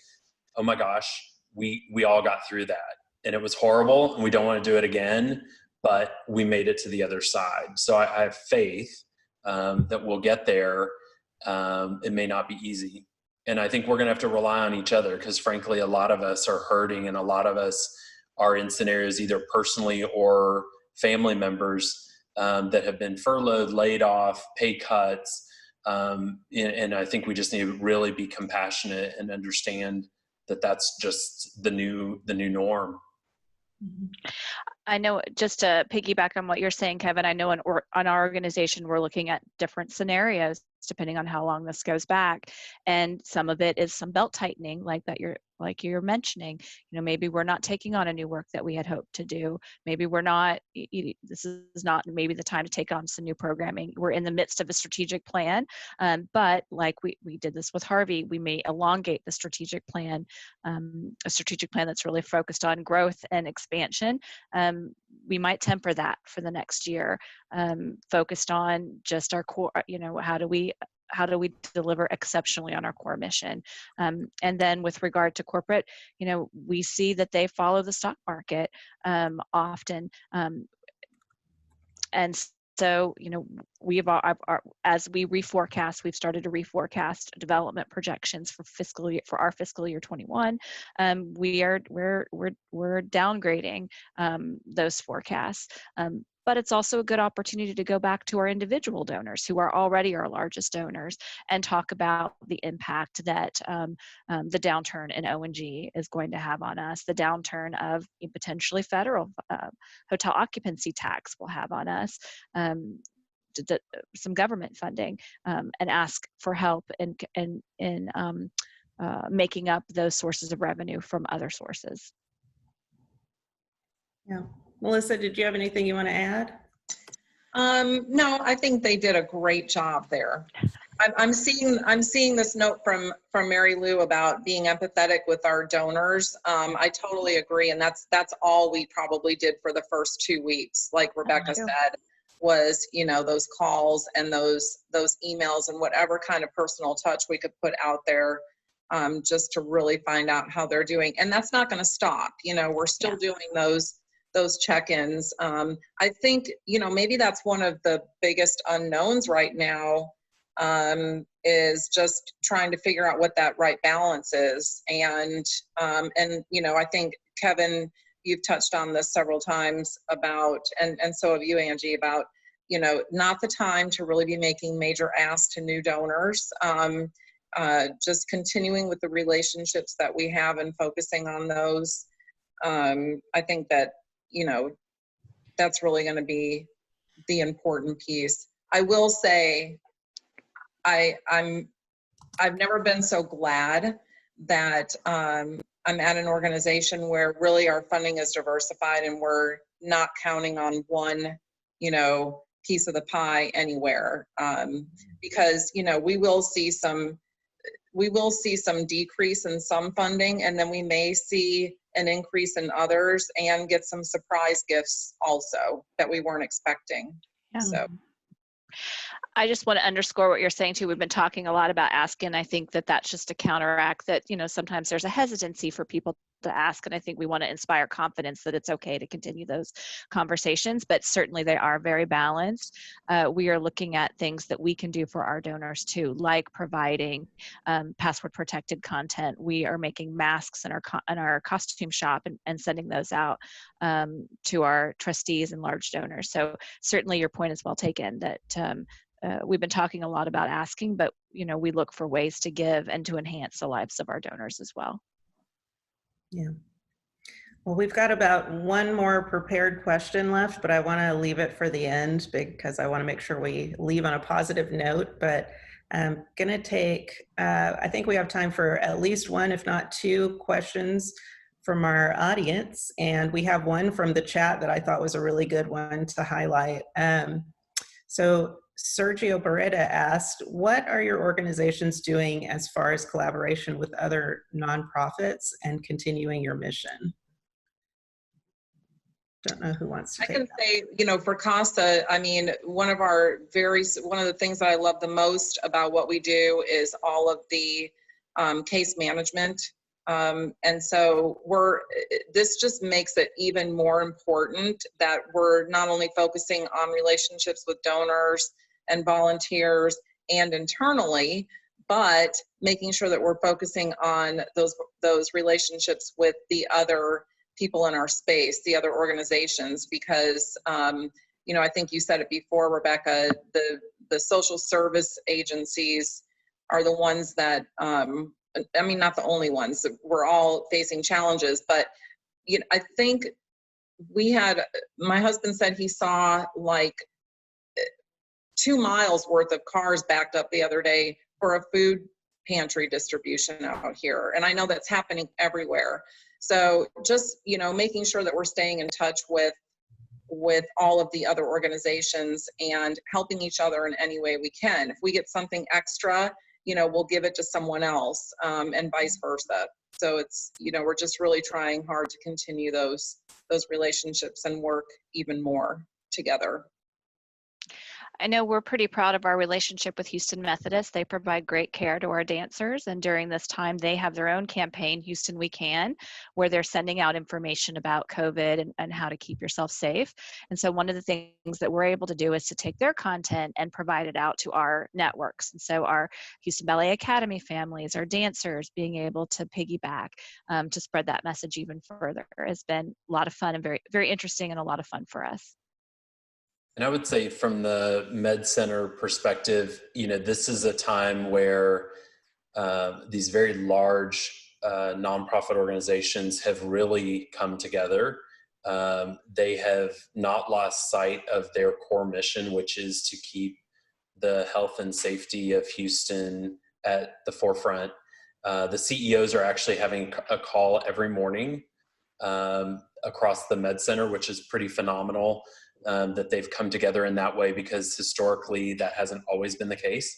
Speaker 2: oh my gosh, we all got through that. And it was horrible, and we don't want to do it again, but we made it to the other side. So I have faith that we'll get there. It may not be easy. And I think we're going to have to rely on each other, because frankly, a lot of us are hurting, and a lot of us are in scenarios either personally or family members that have been furloughed, laid off, pay cuts. And I think we just need to really be compassionate and understand that that's just the new norm.
Speaker 3: I know, just to piggyback on what you're saying, Kevin, I know on our organization, we're looking at different scenarios depending on how long this goes back. And some of it is some belt tightening like you're mentioning. Maybe we're not taking on a new work that we had hoped to do. Maybe we're not, this is not maybe the time to take on some new programming. We're in the midst of a strategic plan, but like we did this with Harvey, we may elongate the strategic plan, a strategic plan that's really focused on growth and expansion. We might temper that for the next year, focused on just our core, how do we deliver exceptionally on our core mission? And then with regard to corporate, we see that they follow the stock market often. And so, as we reforecast, we've started to reforecast development projections for our fiscal year 21. We're downgrading those forecasts. But it's also a good opportunity to go back to our individual donors, who are already our largest donors, and talk about the impact that the downturn in O&G is going to have on us, the downturn of potentially federal hotel occupancy tax will have on us, some government funding, and ask for help in making up those sources of revenue from other sources.
Speaker 1: Yeah. Melissa, did you have anything you want to add?
Speaker 4: No, I think they did a great job there. I'm seeing this note from Mary Lou about being empathetic with our donors. I totally agree, and that's all we probably did for the first 2 weeks. Like Rebecca said, was those calls and those emails and whatever kind of personal touch we could put out there, just to really find out how they're doing. And that's not going to stop. We're still doing those check-ins. I think, maybe that's one of the biggest unknowns right now, is just trying to figure out what that right balance is. And I think, Kevin, you've touched on this several times about, and so have you, Angie, about, not the time to really be making major asks to new donors. Just continuing with the relationships that we have and focusing on those. I think that, that's really going to be the important piece. I will say, I've never been so glad that I'm at an organization where really our funding is diversified and we're not counting on one, piece of the pie anywhere. Because, we will see some decrease in some funding, and then we may see an increase in others and get some surprise gifts also that we weren't expecting.
Speaker 3: Yeah.
Speaker 4: So
Speaker 3: I just want to underscore what you're saying too. We've been talking a lot about asking. I think that that's just to counteract that, you know, sometimes there's a hesitancy for people to ask. And I think we want to inspire confidence that it's okay to continue those conversations, but certainly they are very balanced. We are looking at things that we can do for our donors too, like providing password protected content. We are making masks in our costume shop and sending those out to our trustees and large donors. So certainly your point is well taken that we've been talking a lot about asking, but you know, we look for ways to give and to enhance the lives of our donors as well.
Speaker 1: Yeah. Well, we've got about one more prepared question left, but I want to leave it for the end because I want to make sure we leave on a positive note. But I'm going to take, I think we have time for at least one, if not two questions from our audience. And we have one from the chat that I thought was a really good one to highlight. So Sergio Beretta asked, what are your organizations doing as far as collaboration with other nonprofits and continuing your mission? Don't know who wants to take that.
Speaker 4: I can say, you know, for CASA, I mean, one of the things that I love the most about what we do is all of the case management. And so this just makes it even more important that we're not only focusing on relationships with donors and volunteers and internally, but making sure that we're focusing on those relationships with the other people in our space, the other organizations, because you know, I think you said it before, Rebecca, the social service agencies are the ones that I mean, not the only ones. We're all facing challenges, but you know, I think my husband said he saw like 2 miles worth of cars backed up the other day for a food pantry distribution out here. And I know that's happening everywhere. So just, you know, making sure that we're staying in touch with all of the other organizations and helping each other in any way we can. If we get something extra, you know, we'll give it to someone else, and vice versa. So it's, you know, we're just really trying hard to continue those relationships and work even more together.
Speaker 3: I know we're pretty proud of our relationship with Houston Methodist. They provide great care to our dancers, and during this time they have their own campaign, Houston We Can, where they're sending out information about COVID and how to keep yourself safe. And so one of the things that we're able to do is to take their content and provide it out to our networks. And so our Houston Ballet Academy families, our dancers, being able to piggyback to spread that message even further has been a lot of fun and very, very interesting and a lot of fun for us.
Speaker 2: And I would say from the Med Center perspective, you know, this is a time where these very large nonprofit organizations have really come together. They have not lost sight of their core mission, which is to keep the health and safety of Houston at the forefront. The CEOs are actually having a call every morning across the Med Center, which is pretty phenomenal. That they've come together in that way, because historically that hasn't always been the case.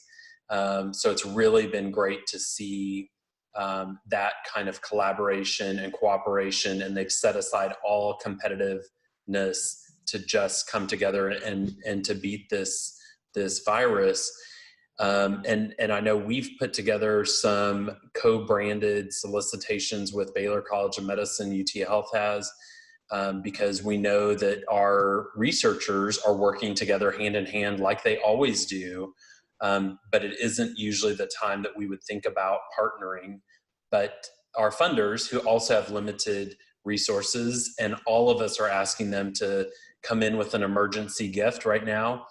Speaker 2: So it's really been great to see that kind of collaboration and cooperation, and they've set aside all competitiveness to just come together and to beat this virus. And I know we've put together some co-branded solicitations with Baylor College of Medicine, UT Health has, because we know that our researchers are working together hand in hand like they always do, but it isn't usually the time that we would think about partnering. But our funders, who also have limited resources, and all of us are asking them to come in with an emergency gift right now,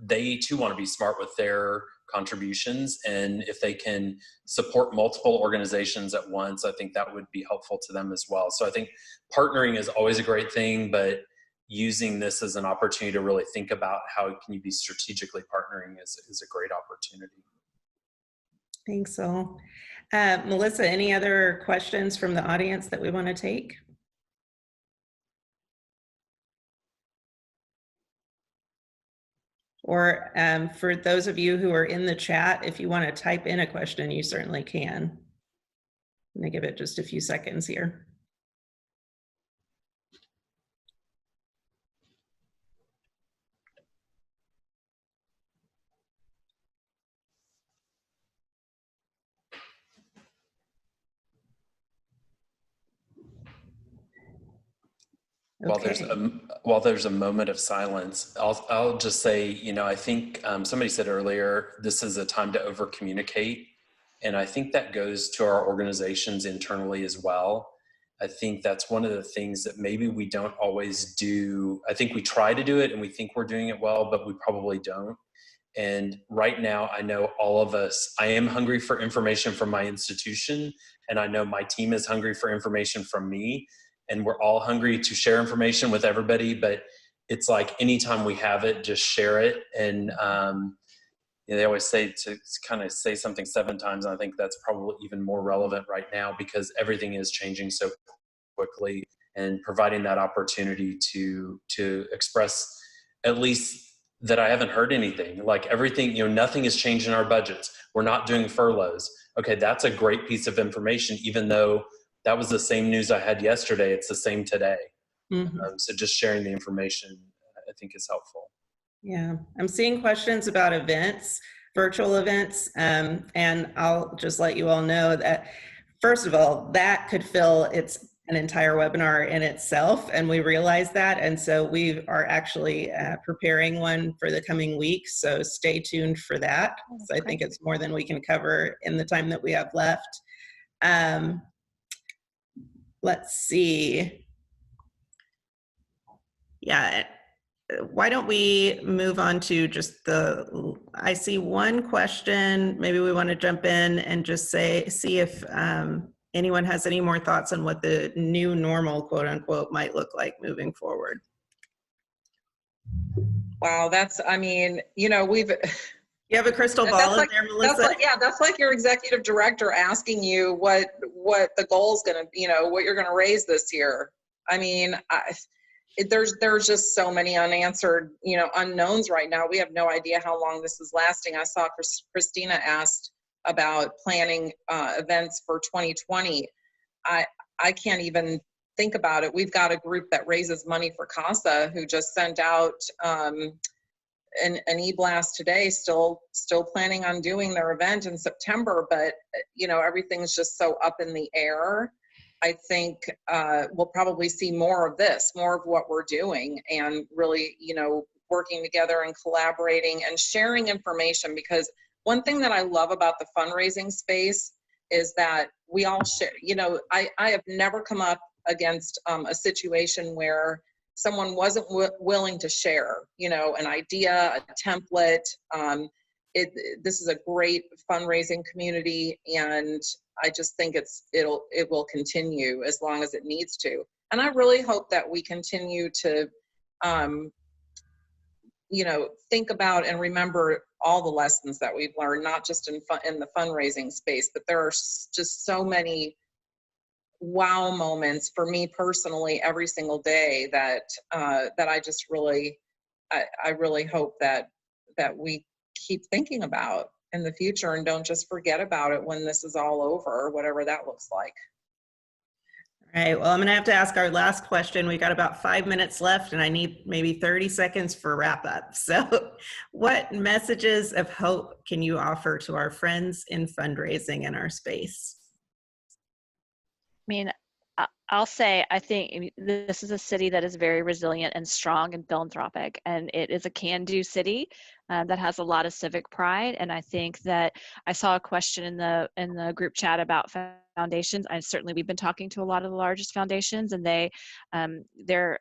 Speaker 2: they too want to be smart with their contributions, and if they can support multiple organizations at once, I think that would be helpful to them as well. So I think partnering is always a great thing, but using this as an opportunity to really think about how can you be strategically partnering is a great opportunity.
Speaker 1: Thanks, all. Melissa, any other questions from the audience that we want to take? Or for those of you who are in the chat, if you want to type in a question, you certainly can. I'm going to give it just a few seconds here. Okay.
Speaker 2: While there's a moment of silence, I'll just say, you know, I think somebody said earlier, this is a time to over communicate. And I think that goes to our organizations internally as well. I think that's one of the things that maybe we don't always do. I think we try to do it and we think we're doing it well, but we probably don't. And right now, I know all of us, I am hungry for information from my institution, and I know my team is hungry for information from me, and we're all hungry to share information with everybody, but it's like anytime we have it, just share it. And you know, they always say to kind of say something 7 times, and I think that's probably even more relevant right now because everything is changing so quickly, and providing that opportunity to express at least that I haven't heard anything. Like everything, you know, nothing has changed in our budgets. We're not doing furloughs. Okay, that's a great piece of information, even though that was the same news I had yesterday. It's the same today. So just sharing the information, I think, is helpful.
Speaker 1: Yeah, I'm seeing questions about events, virtual events, and I'll just let you all know that, first of all, that could fill an entire webinar in itself, and we realize that, and so we are actually preparing one for the coming weeks, so stay tuned for that. So I think it's more than we can cover in the time that we have left. Let's see. Yeah. Why don't we move on to just I see one question. Maybe we want to jump in and just see if anyone has any more thoughts on what the new normal, quote unquote, might look like moving forward.
Speaker 4: Wow, I mean, you know,
Speaker 1: You have a crystal ball in there, Melissa?
Speaker 4: That's like your executive director asking you what the goal's going to, you know, what you're going to raise this year. I mean, there's just so many unanswered, you know, unknowns right now. We have no idea how long this is lasting. I saw Christina asked about planning events for 2020. I can't even think about it. We've got a group that raises money for Casa who just sent out an e-blast today, still planning on doing their event in September, but you know, everything's just so up in the air. I think we'll probably see more of this, more of what we're doing, and really, you know, working together and collaborating and sharing information. Because one thing that I love about the fundraising space is that we all share. You know, I have never come up against a situation where someone wasn't willing to share, you know, an idea, a template. This is a great fundraising community, and I just think it will continue as long as it needs to. And I really hope that we continue to, you know, think about and remember all the lessons that we've learned, not just in the fundraising space, but there are just so many wow moments for me personally every single day that I just really, I really hope that we keep thinking about in the future and don't just forget about it when this is all over, whatever that looks like.
Speaker 1: All right, well, I'm gonna have to ask our last question. We got about 5 minutes left and I need maybe 30 seconds for wrap up. So what messages of hope can you offer to our friends in fundraising in our space?
Speaker 3: I mean, I'll say, I think this is a city that is very resilient and strong and philanthropic, and it is a can-do city that has a lot of civic pride. And I think that I saw a question in the group chat about foundations. We've been talking to a lot of the largest foundations, and they're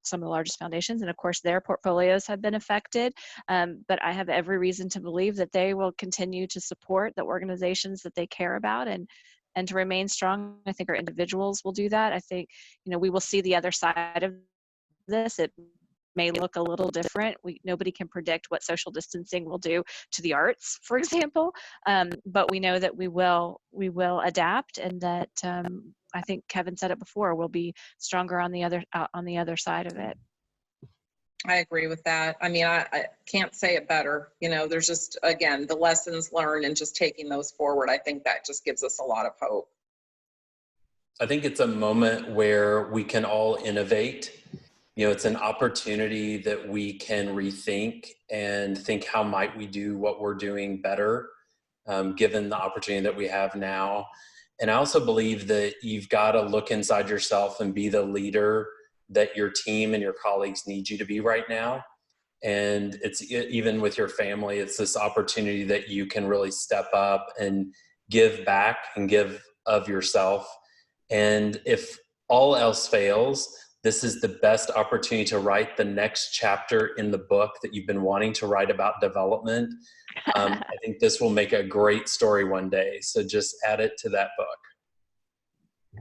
Speaker 3: some of the largest foundations, and of course their portfolios have been affected. But I have every reason to believe that they will continue to support the organizations that they care about and to remain strong. I think our individuals will do that. I think, you know, we will see the other side of this. It may look a little different. Nobody can predict what social distancing will do to the arts, for example. But we know that we will adapt, and that I think Kevin said it before, we'll be stronger on the other side of it.
Speaker 4: I agree with that. I mean, I can't say it better. You know, there's just, again, the lessons learned and just taking those forward. I think that just gives us a lot of hope.
Speaker 2: I think it's a moment where we can all innovate. You know, it's an opportunity that we can rethink and think, how might we do what we're doing better, given the opportunity that we have now. And I also believe that you've got to look inside yourself and be the leader that your team and your colleagues need you to be right now. And it's even with your family, it's this opportunity that you can really step up and give back and give of yourself. And if all else fails, this is the best opportunity to write the next chapter in the book that you've been wanting to write about development. I think this will make a great story one day. So just add it to that book.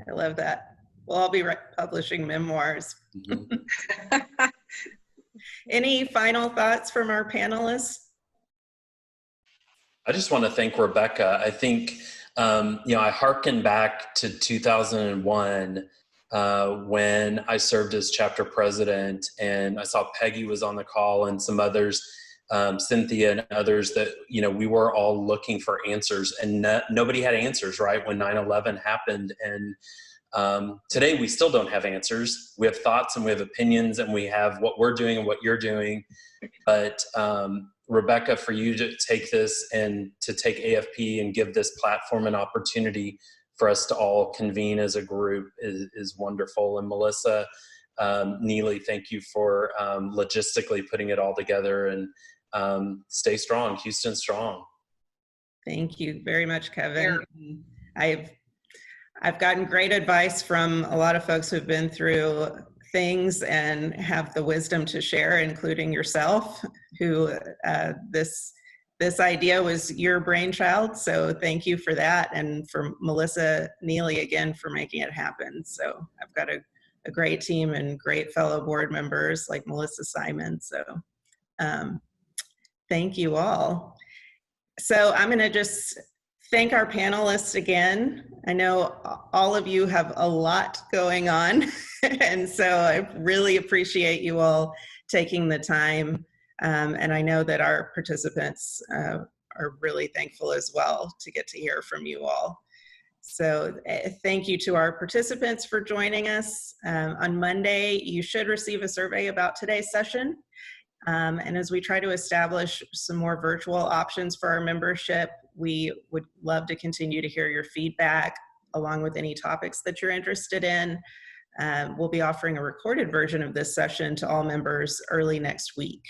Speaker 1: I love that. We'll all be publishing memoirs.
Speaker 2: Mm-hmm.
Speaker 1: Any final thoughts from our panelists?
Speaker 2: I just want to thank Rebecca. I think, I hearken back to 2001 when I served as chapter president, and I saw Peggy was on the call and some others, Cynthia and others, that, we were all looking for answers, and nobody had answers, right, when 9/11 happened. And today we still don't have answers. We have thoughts and we have opinions, and we have what we're doing and what you're doing. But Rebecca, for you to take this and to take AFP and give this platform an opportunity for us to all convene as a group is wonderful. And Melissa, Neely, thank you for logistically putting it all together, and stay strong, Houston strong.
Speaker 1: Thank you very much, Kevin. I've gotten great advice from a lot of folks who've been through things and have the wisdom to share, including yourself, who this idea was your brainchild. So thank you for that. And for Melissa Neely, again, for making it happen. So I've got a great team and great fellow board members like Melissa Simon. So thank you all. So I'm going to just thank our panelists again. I know all of you have a lot going on, and so I really appreciate you all taking the time. And I know that our participants are really thankful as well to get to hear from you all. So thank you to our participants for joining us. On Monday, you should receive a survey about today's session. And as we try to establish some more virtual options for our membership, we would love to continue to hear your feedback along with any topics that you're interested in. We'll be offering a recorded version of this session to all members early next week.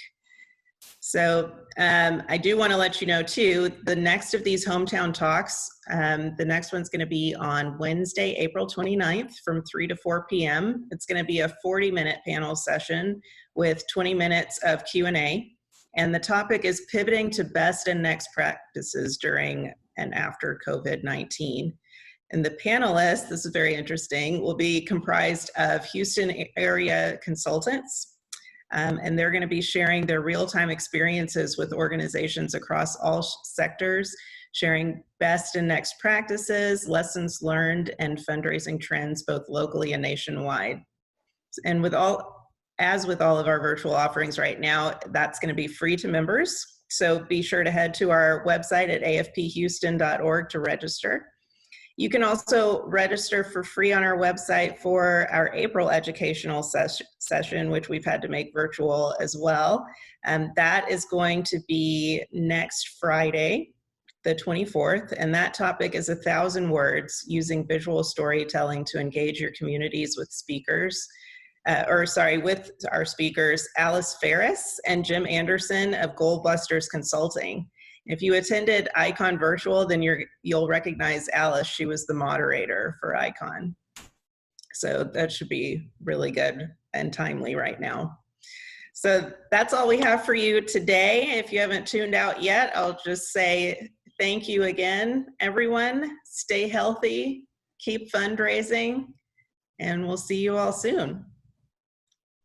Speaker 1: So I do want to let you know too, the next of these hometown talks, the next one's going to be on Wednesday, April 29th from 3 to 4 p.m. It's going to be a 40-minute panel session with 20 minutes of Q&A. And the topic is pivoting to best and next practices during and after COVID-19. And the panelists, this is very interesting, will be comprised of Houston area consultants. And they're going to be sharing their real-time experiences with organizations across all sectors, sharing best and next practices, lessons learned, and fundraising trends both locally and nationwide. And as with all of our virtual offerings right now, that's going to be free to members. So be sure to head to our website at afphouston.org to register. You can also register for free on our website for our April educational session, which we've had to make virtual as well. And that is going to be next Friday, the 24th. And that topic is 1,000 words using visual storytelling to engage your communities with speakers. With our speakers, Alice Ferris and Jim Anderson of Goldbusters Consulting. If you attended ICON Virtual, then you'll recognize Alice. She was the moderator for ICON. So that should be really good and timely right now. So that's all we have for you today. If you haven't tuned out yet, I'll just say thank you again, everyone. Stay healthy, keep fundraising, and we'll see you all soon.